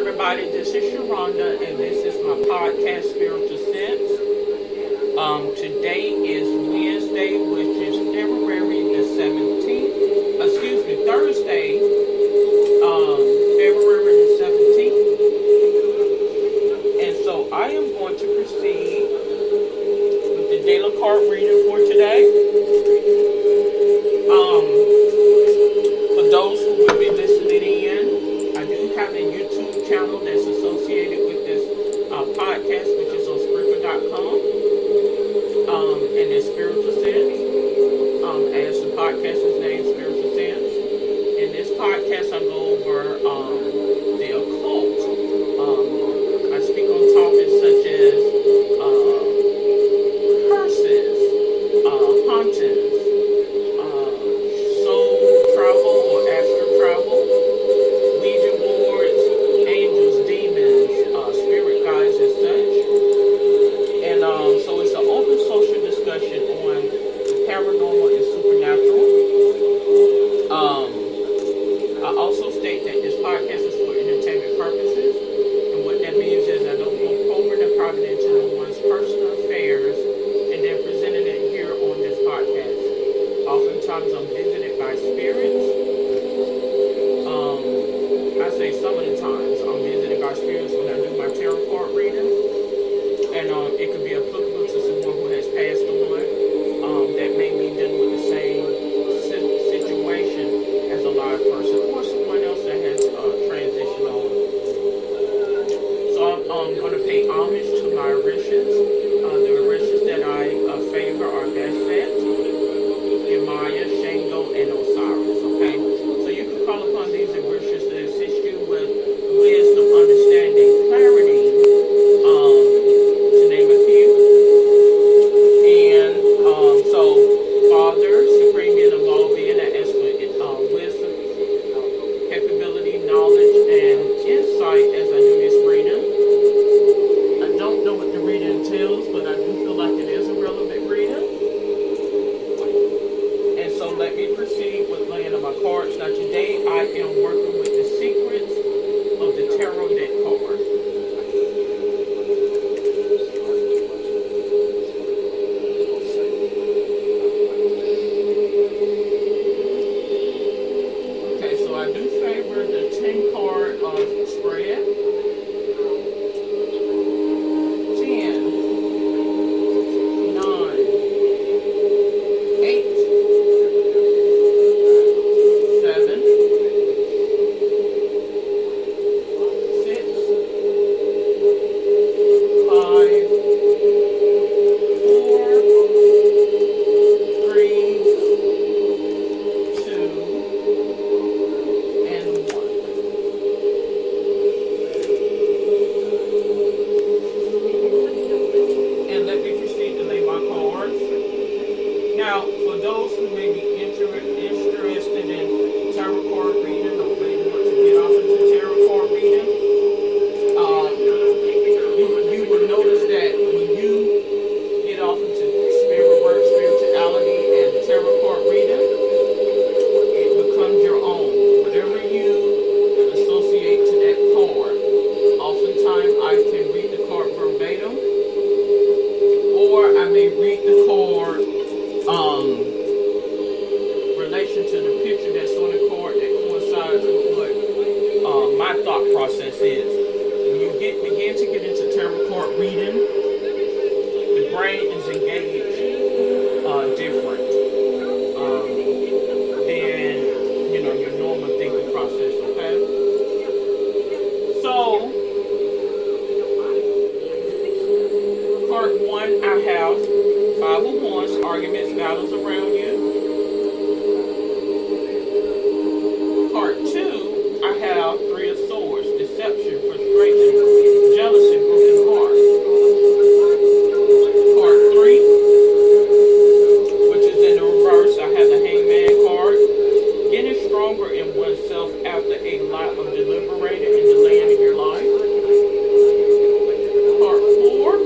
everybody. This is Sharonda, and this is my podcast, Spiritual Sense. Today is Wednesday, which is February the 17th. Thursday, February the 17th. And so I am going to proceed with the daily card reading for today. For those who will be listening in, I do have a YouTube channel that's associated with this podcast, which is on Spreaker.com, and it's Spiritual Sense, as the podcast is named Spiritual Sense. In this podcast, I go over the occult. I speak on topics such as curses, hauntings, soul travel or astral travel, Ouija boards, angels, demons, spirit guides, and such. And so it's an open social discussion on the paranormal and supernatural. I also state that this podcast is for entertainment purposes, and what that means is I don't go forward and private into no one's personal affairs and then presenting it here on this podcast. Oftentimes I'm visited by spirits. I say some of the times I'm visited by spirits when I do my tarot card reading, and it could be applicable to someone who has passed away that may be dealing with the same situation as a live person, or someone else that has transitioned on. So I'm going to pay homage to my Orishas. The Orishas that I favor are Bastet, Yemaya, Shango, and Osiris. Okay, so you can call upon these Orishas to assist you with wisdom, understanding, clarity, to name a few. And so, Father, Supreme Being of all being, I ask for wisdom, capability, knowledge, and insight as I do this reading. I don't know what the reading entails, but I do feel like it is a relevant reading. And so let me proceed with laying of my cards. Now today I am working with the secrets of the tarot deck card. Okay, so I do favor the 10 card spread. 10, 9, 8, 7, 6, 5, 4, 3, 2, and 1. And let me proceed to lay my cards. Now, for those who may be interested in tarot card reading, or maybe want to get off into tarot card reading, you will notice that when you get off into spirit work, spirituality, and tarot card reading, it becomes your own. Whatever you associate to that card, oftentimes I can read the card verbatim, or I may read the card relation to the picture that's on the card that coincides with what my thought process is. When you begin to get into tarot card reading, the brain is engaged different than your normal thinking process. Okay, so part 1, I have 5 of Wands, arguments, battles around you. Part 2, I have 3 of Swords, deception, frustration, jealousy, broken heart. Part 3, which is in the reverse, I have the Hangman card, getting stronger in oneself after a lot of deliberating and delaying in your life. Part 4,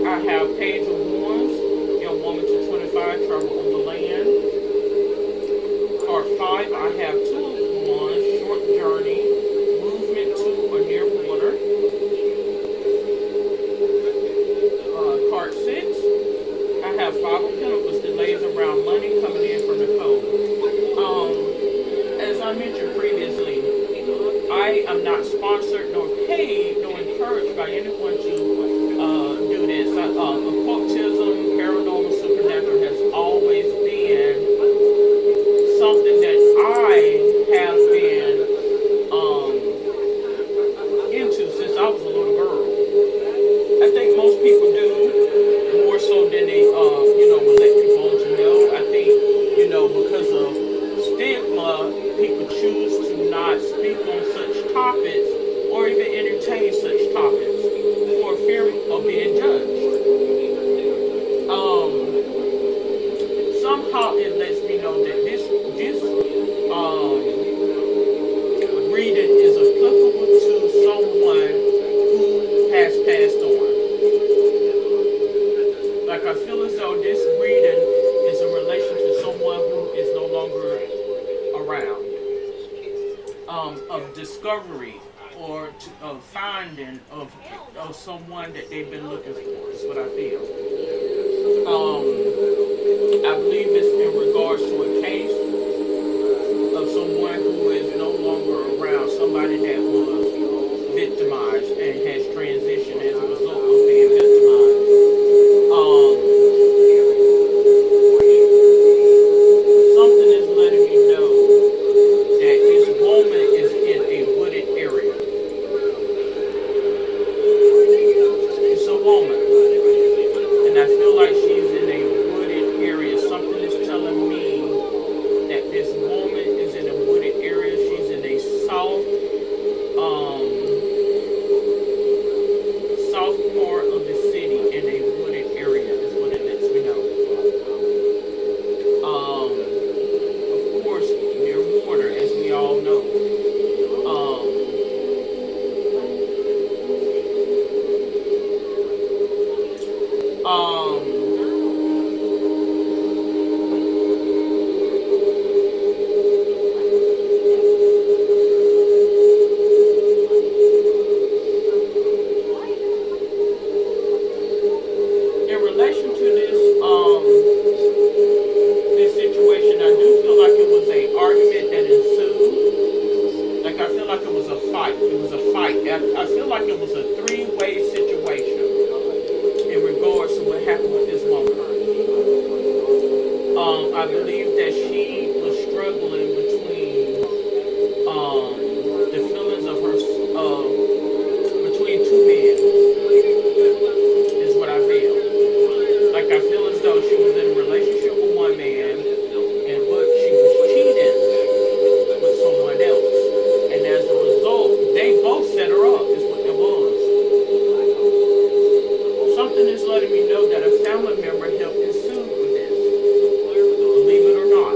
I have Page of Wands, young woman to 25, travel on the land. Part 5, I have 2 of Wands, short journey, movement to a mentioned previously, I am not sponsored nor paid nor encouraged by anyone to do this. Occultism, paranormal, supernatural has always been something that I have been into since I was a little girl. I think most people do more so than they, would let people on to know. I think, because of stigma, people choose to not speak on such topics or even entertain such topics for fear of being judged. Somehow it lets me know that this reading is applicable to someone who has passed on. Like I feel as though this reading is in relation to someone who is no longer around. Of discovery or of finding of someone that they've been looking for is what I feel. I believe it's in regards to a case of someone who is no longer around, somebody that was victimized and has transitioned as a result of being victimized. Something is letting me know that this woman is in a wooded area. It's a woman, and I feel like she's in a wooded area. Something is telling me that this woman is in a wooded area. She's in a south part of the city in a wooded area is what it lets me know. Of course, near water, as we all know. In relation to this situation, I do feel like it was a argument that ensued. Like I feel like it was a fight. It was a fight. I feel like it was a three-way situation in regards to what happened with this woman. I believe that she was struggling between the feelings of her between two men. Is what I feel. Like I feel as though she was in a relationship with one man, but she was cheating with someone else, and as a result, they both set her up. Is what it was. Something is letting me know that a family member helped ensue with this. Believe it or not.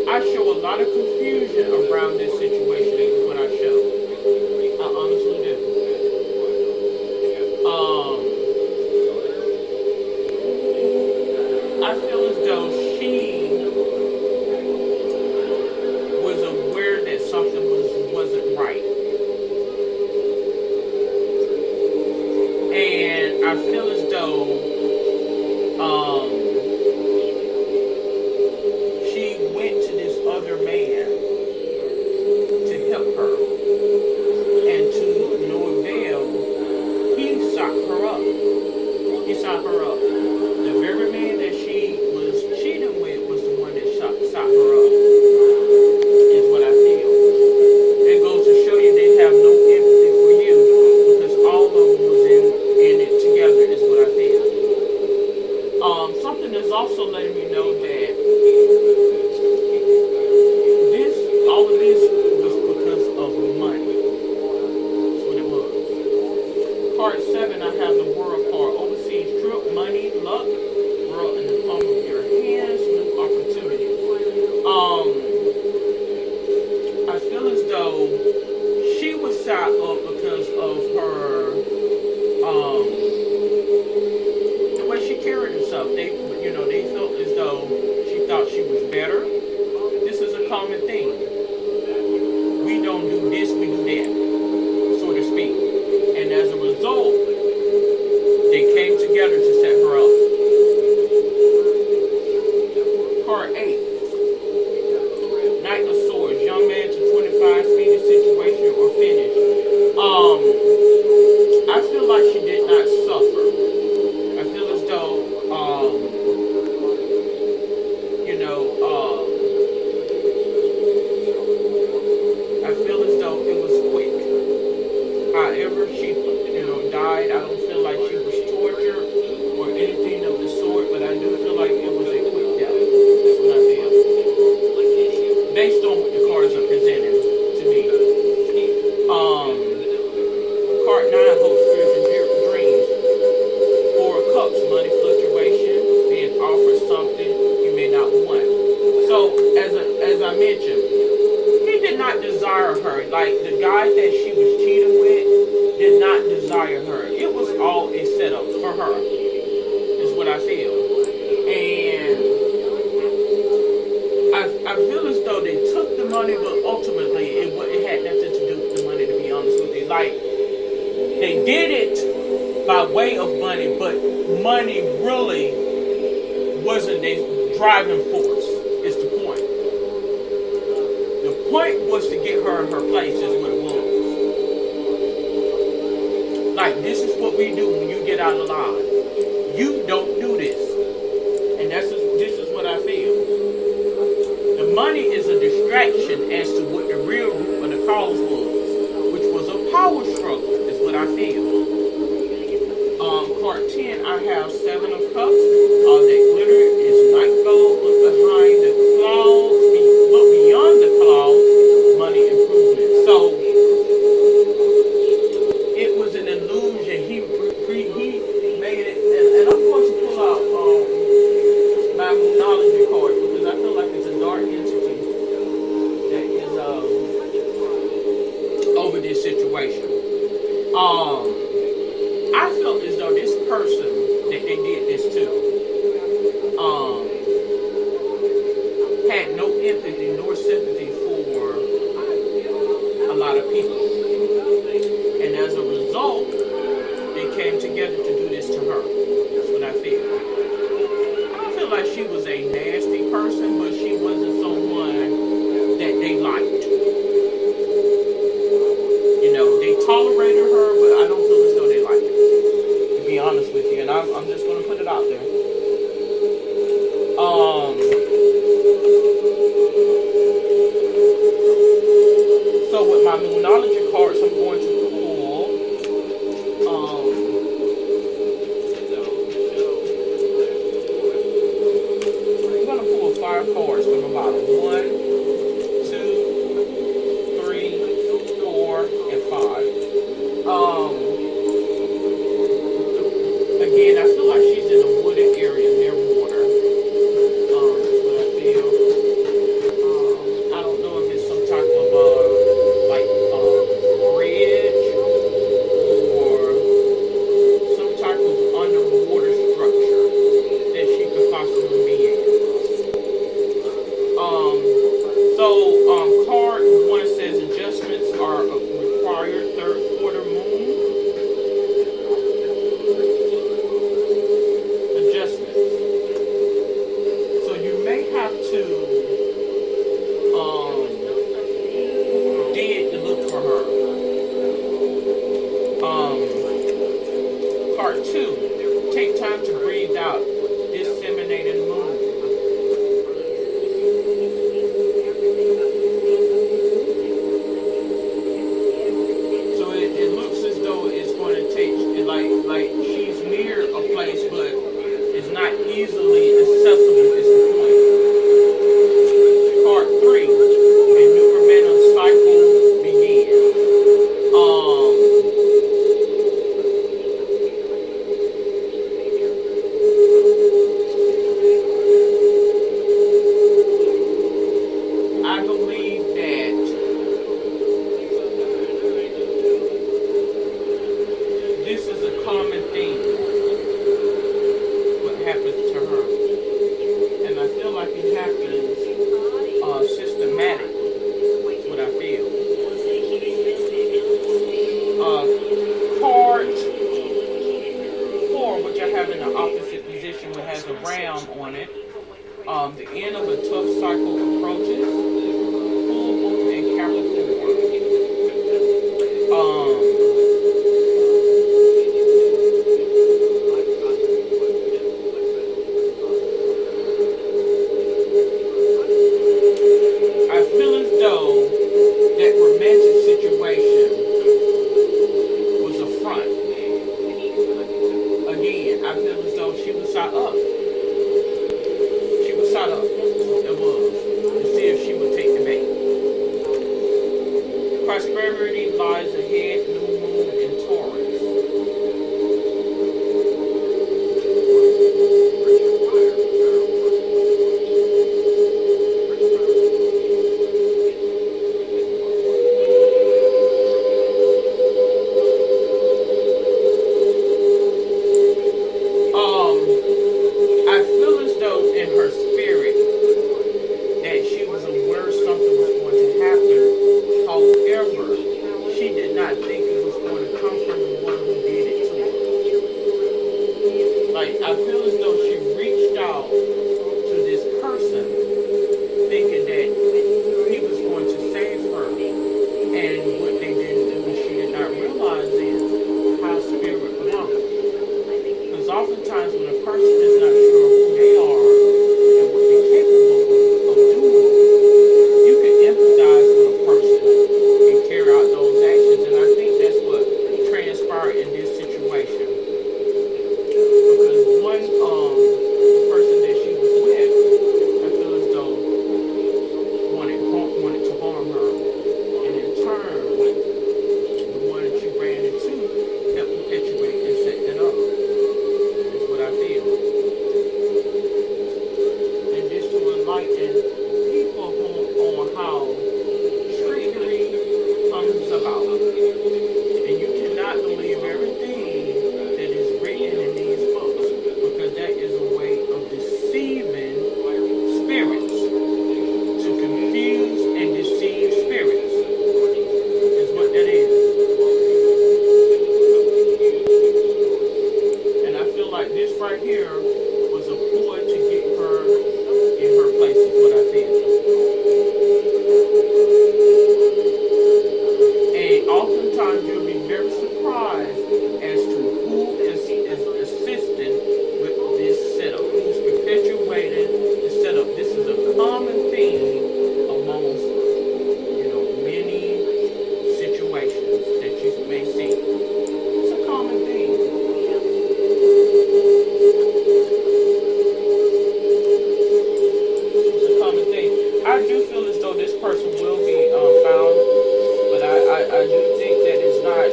I show a lot of confusion around this situation. Is what I show. I honestly do. I feel as though she was aware that something wasn't right. And I feel as though she went to this other man to help her. And to no avail, he sought her up. He sought her up. The very man that she was cheating with was the one that sought her up. Is what I feel. It goes to show you they have no empathy for you because all of them was in it together. Is what I feel. Something is also letting me know that all of this was because of money. That's what it was. Part 7, I have the world card. Overseas trip, money, luck, world in the palm of your hands, new opportunities. I feel as though she was sat up because of her, the way she carried herself. They felt as though she thought she was better. This is a common thing. We don't do this, we do that, so to speak. And as a result, they came together to set her up. Card 8. Knight of Swords. Young man to 25, speedy situation or finish. I feel like she did not suffer. I feel as though, you know, I feel as though it was quick. However, she, died. I don't feel like she was tortured or anything of the sort, but I do feel like it was a quick death. That's what I feel. Based on what the cards are presenting to me. Card 9, Hope, Spirits, and Dreams. 4 of Cups, money fluctuation, being offered something you may not want. So, as I mentioned, he did not desire her. Like, the guy that she was cheating with did not desire her. It was all a setup for her, is what I feel. And I feel as though they took the money, but ultimately it had nothing to do with the money, to be honest with you. Like, they did it by way of money, but money really wasn't the driving force, is the point. The point was to get her in her place, is what it was. Like, this is what we do when you get out of line. You don't do this. And this is what I feel. The money is a distraction as to what the real root of the cause was, which was a power struggle, is what I feel. Card 10, I have 7 of Cups. All that glitter is night gold. Look behind the clouds. Look beyond the clouds. Money improvement. So, it was an illusion. He made it. And I'm going to pull out my Moonology card, because I feel like it's a dark entity that is over this situation. I felt as though this person that they did this to had no empathy nor sympathy for a lot of people. And as a result, they came together to do this to her. That's what I feel. I don't feel like she was a nasty person, but she wasn't someone that they liked. They tolerated her, but I don't feel as though they liked her, to be honest with you. And I'm just going to put it out there. So with my Moonology cards, I'm going to pull I'm going to pull 5 cards from the bottom. 1, 2, 3, 4, and 5. Again, I feel like she's in a wooded area near water. That's what I feel. I don't know if it's some type of bridge or some type of underwater structure that she could possibly be in. Card 1 says adjustments are required. 3rd quarter moon. Adjustments. So you may have to dig to look for her. Part 2. Take time to breathe out. Disseminated moon. So it looks as though it's going to take, like she's near a place, but it's not easily accessible, is the point. end of a tough cycle approaches. Full moon and Capricorn. I feel as though that romantic situation was a front. Again, I feel as though she was shot up. She was shot up. It was. To see if she would take the bait. Prosperity lies ahead, new moon in Taurus. I feel as though in her spirit that she was aware something was going to happen. However, she did not think it was going to come from the one who did it to her. Like, I feel as though she reached out to this person thinking that he was going to save her. And what they didn't do, she did not realize is how spirit works. Because oftentimes when a person is not sure who they are and what they're capable of doing, you can empathize with a person and carry out those actions. And I think that's what transpired in this situation. Because one, the person that she was with, I feel as though wanted to harm her. And in turn, the one that she ran into helped perpetuate and set that up. That's what I feel. And just to enlighten people on how trickery comes about. And you cannot believe everything that is written in these books, because that is a way of deceiving spirits. To confuse and deceive spirits is what that is. And I feel like this right here was a ploy to get her in her place, is what I feel. And oftentimes you'll be very surprised as to who is assisting with this setup, who's perpetuating the setup. This is a common theme amongst, many situations that you may see. It's a common theme. It's a common thing. I do feel as though this person will be found, but I do think that it's not,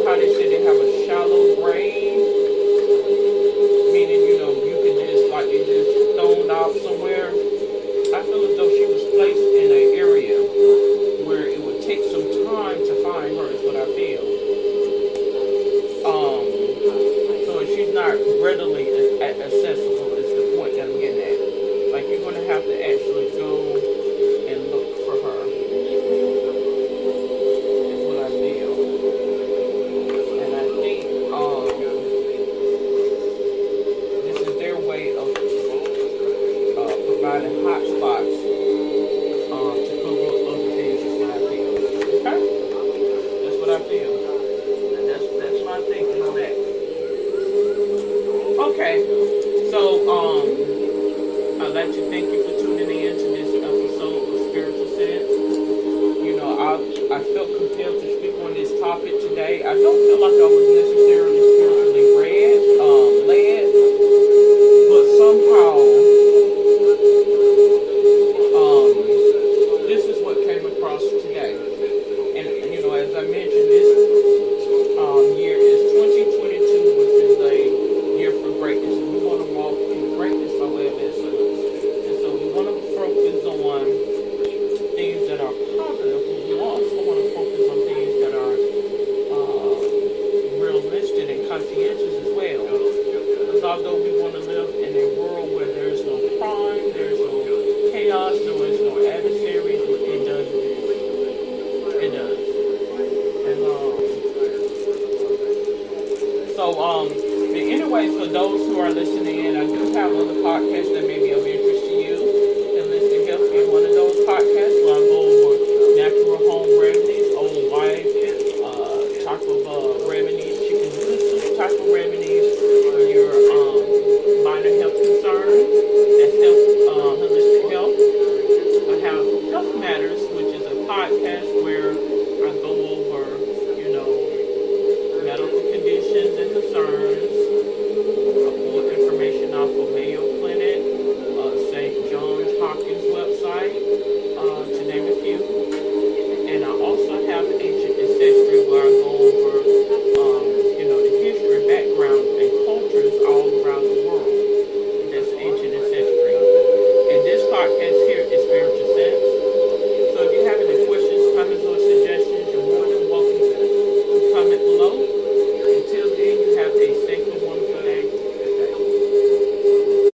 how they say they have a shallow grave, meaning, you can just, like, it just thrown out somewhere. I feel as though she was placed in an area where it would take some time to find her, is what I feel. So if she's not readily accessible is the point that I'm getting at. Like, you're going to have to actually go and look for her. Is what I feel. And I think this is their way of providing hot spots to cover up other things, is what I feel. Okay? That's what I feel. And that's my thinking on that. Okay. So, I'd like to thank you for tuning in to this episode of Spiritual Sense. I felt compelled to speak on this topic today. I don't feel like I was necessarily spiritually led, but somehow, this is what came across today. And as I mentioned, this year is 2022, which is a year for greatness. And we want to walk in greatness by way of excellence. And so we want to focus on things that are positive, but we also want to focus on things that are realistic and conscientious as well. Because although we want to live in a world where there's no crime, there's no chaos, there is no adversaries, it does exist. It does. And so, but anyways, for those who are listening in, I do have other podcasts that may be